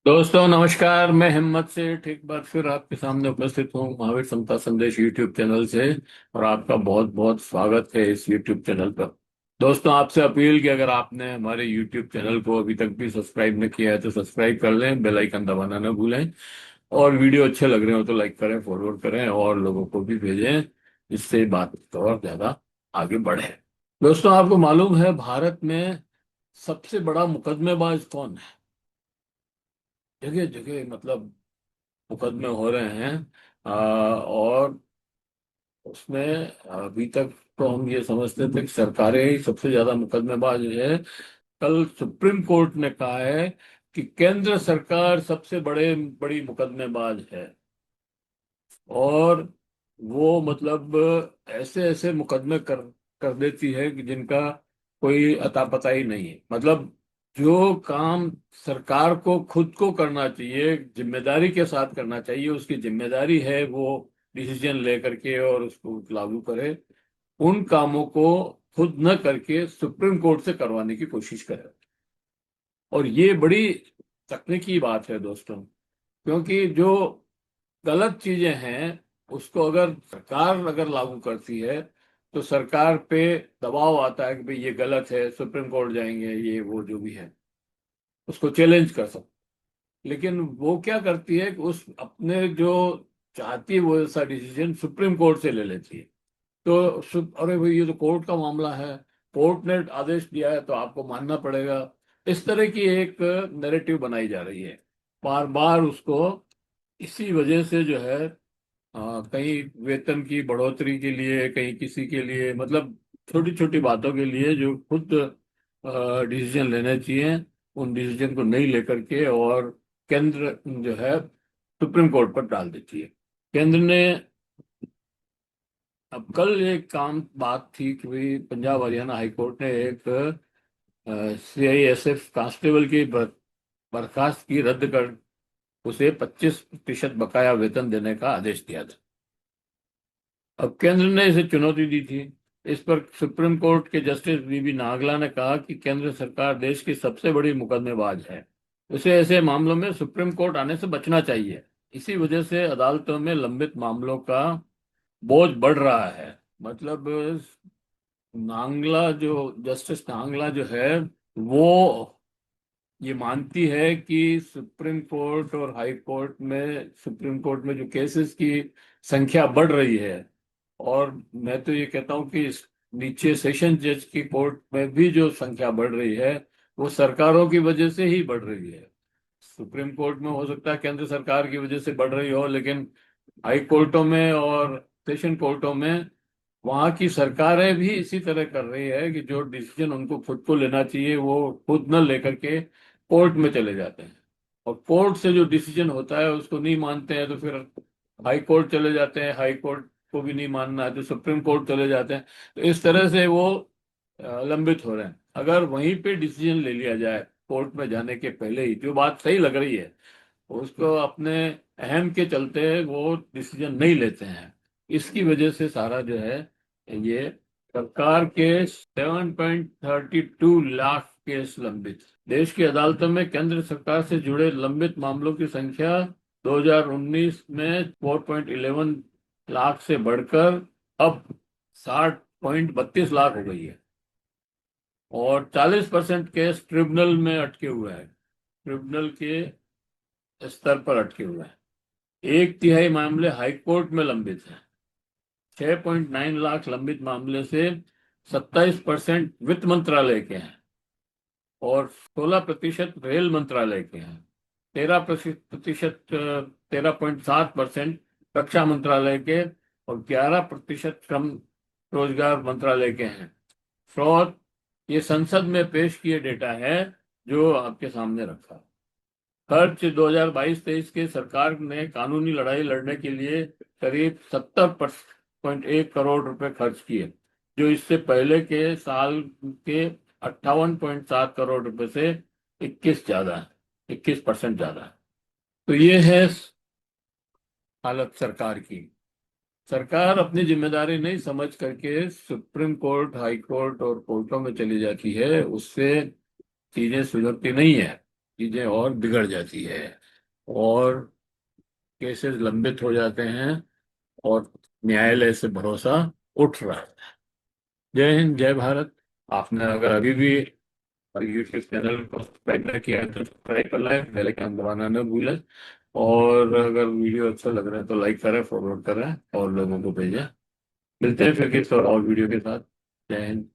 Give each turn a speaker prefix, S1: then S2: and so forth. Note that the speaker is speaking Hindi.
S1: दोस्तों नमस्कार। मैं हिम्मत से ठीक बार फिर आपके सामने उपस्थित हूँ महावीर समता संदेश यूट्यूब चैनल से। और आपका बहुत बहुत स्वागत है इस यूट्यूब चैनल पर। दोस्तों आपसे अपील कि अगर आपने हमारे यूट्यूब चैनल को अभी तक भी सब्सक्राइब नहीं किया है तो सब्सक्राइब कर लें, बेल आइकन दबाना न भूलें। और वीडियो अच्छे लग रहे हो तो लाइक करें, फॉरवर्ड करें और लोगों को भी भेजें, जिससे बात और ज्यादा आगे बढ़े। दोस्तों आपको मालूम है भारत में सबसे बड़ा मुकदमेबाज कौन है? जगह जगह मतलब मुकदमे हो रहे हैं। और उसमें अभी तक तो हम ये समझते थे कि सरकारें ही सबसे ज्यादा मुकदमेबाज है। कल सुप्रीम कोर्ट ने कहा है कि केंद्र सरकार सबसे बड़ी मुकदमेबाज है। और वो मतलब ऐसे ऐसे मुकदमे कर कर देती है कि जिनका कोई अता पता ही नहीं है। मतलब जो काम सरकार को खुद को करना चाहिए, जिम्मेदारी के साथ करना चाहिए, उसकी जिम्मेदारी है वो डिसीजन ले करके और उसको लागू करे, उन कामों को खुद न करके सुप्रीम कोर्ट से करवाने की कोशिश करे। और ये बड़ी तकनीकी बात है दोस्तों, क्योंकि जो गलत चीजें हैं उसको अगर सरकार अगर लागू करती है तो सरकार पे दबाव आता है कि भाई ये गलत है, सुप्रीम कोर्ट जाएंगे, ये वो जो भी है उसको चैलेंज कर सकते। लेकिन वो क्या करती है कि उस अपने जो चाहती है वो ऐसा डिसीजन सुप्रीम कोर्ट से ले लेती है। तो अरे भाई ये तो कोर्ट का मामला है, कोर्ट ने आदेश दिया है तो आपको मानना पड़ेगा। इस तरह की एक नैरेटिव बनाई जा रही है बार बार उसको। इसी वजह से जो है कहीं वेतन की बढ़ोतरी के लिए, कहीं किसी के लिए, मतलब छोटी छोटी बातों के लिए जो खुद डिसीजन लेने चाहिए उन डिसीजन को नहीं लेकर के और केंद्र जो है सुप्रीम कोर्ट पर डाल देती है। केंद्र ने अब कल एक काम बात थी कि भाई पंजाब हरियाणा हाई कोर्ट ने एक सीआईएसएफ कांस्टेबल की बर्खास्त की रद्द कर उसे 25% बकाया वेतन देने का आदेश दिया था। अब केंद्र ने इसे चुनौती दी थी। इस पर सुप्रीम कोर्ट के जस्टिस बीबी नागला ने कहा कि केंद्र सरकार देश की सबसे बड़ी मुकदमेबाज है, उसे ऐसे मामलों में सुप्रीम कोर्ट आने से बचना चाहिए। इसी वजह से अदालतों में लंबित मामलों का बोझ बढ़ रहा है। मतलब नांगला जो जस्टिस नांगला जो है वो ये मानती है कि सुप्रीम कोर्ट और हाई कोर्ट में, सुप्रीम कोर्ट में जो केसेस की संख्या बढ़ रही है, और मैं तो ये कहता हूँ कि नीचे सेशन जज की कोर्ट में भी जो संख्या बढ़ रही है वो सरकारों की वजह से ही बढ़ रही है। सुप्रीम कोर्ट में हो सकता है केंद्र सरकार की वजह से बढ़ रही हो, लेकिन हाई कोर्टों में और सेशन कोर्टों में वहां की सरकारें भी इसी तरह कर रही है कि जो डिसीजन उनको खुद को लेना चाहिए वो खुद न लेकर के कोर्ट में चले जाते हैं। और कोर्ट से जो डिसीजन होता है उसको नहीं मानते हैं तो फिर हाई कोर्ट चले जाते हैं, हाई कोर्ट को भी नहीं मानना है तो सुप्रीम कोर्ट चले जाते हैं। तो इस तरह से वो लंबित हो रहे हैं। अगर वहीं पे डिसीजन ले लिया जाए कोर्ट में जाने के पहले ही, जो बात सही लग रही है, उसको अपने अहम के चलते वो डिसीजन नहीं लेते हैं। इसकी वजह से सारा जो है ये सरकार के 7.32 लाख केस लंबित। देश की अदालतों में केंद्र सरकार से जुड़े लंबित मामलों की संख्या 2019 में 4.11 लाख से बढ़कर अब 60.32 लाख हो गई है। और 40% केस ट्रिब्यूनल में अटके हुए हैं, ट्रिब्यूनल के स्तर पर अटके हुए हैं। एक तिहाई मामले हाईकोर्ट में लंबित हैं। 6.9 लाख लंबित मामले से 27% वित्त मंत्रालय के हैं और 16% रेल मंत्रालय के हैं। 13% 13.7% रक्षा मंत्रालय के और 11% श्रम रोजगार मंत्रालय के हैं। स्रोत ये संसद में पेश किए डेटा है जो आपके सामने रखा। खर्च 2022-23 के सरकार ने कानूनी लड़ाई लड़ने के लिए करीब 70.1 करोड़ रुपए खर्च किए, जो इससे पहले के साल के 58.7 करोड़ रुपए से 21% ज्यादा है। तो ये है हालत सरकार की। सरकार अपनी जिम्मेदारी नहीं समझ करके सुप्रीम कोर्ट, हाई कोर्ट और कोर्टों में चली जाती है, उससे चीजें सुधरती नहीं है। चीजें और बिगड़ जाती है और केसेस लंबित हो जाते हैं और न्यायालय से भरोसा उठ रहा है। जय हिंद, जय भारत। आपने अगर अभी भी यूट्यूब चैनल को सब्सक्राइब न किया है तो सब्सक्राइब कर लें, बेल आइकन दबाना न भूलें। और अगर वीडियो अच्छा लग रहा है तो लाइक करें, फॉरवर्ड करें और लोगों को भेजें। मिलते हैं फिर किसी और वीडियो के साथ। जय हिंद।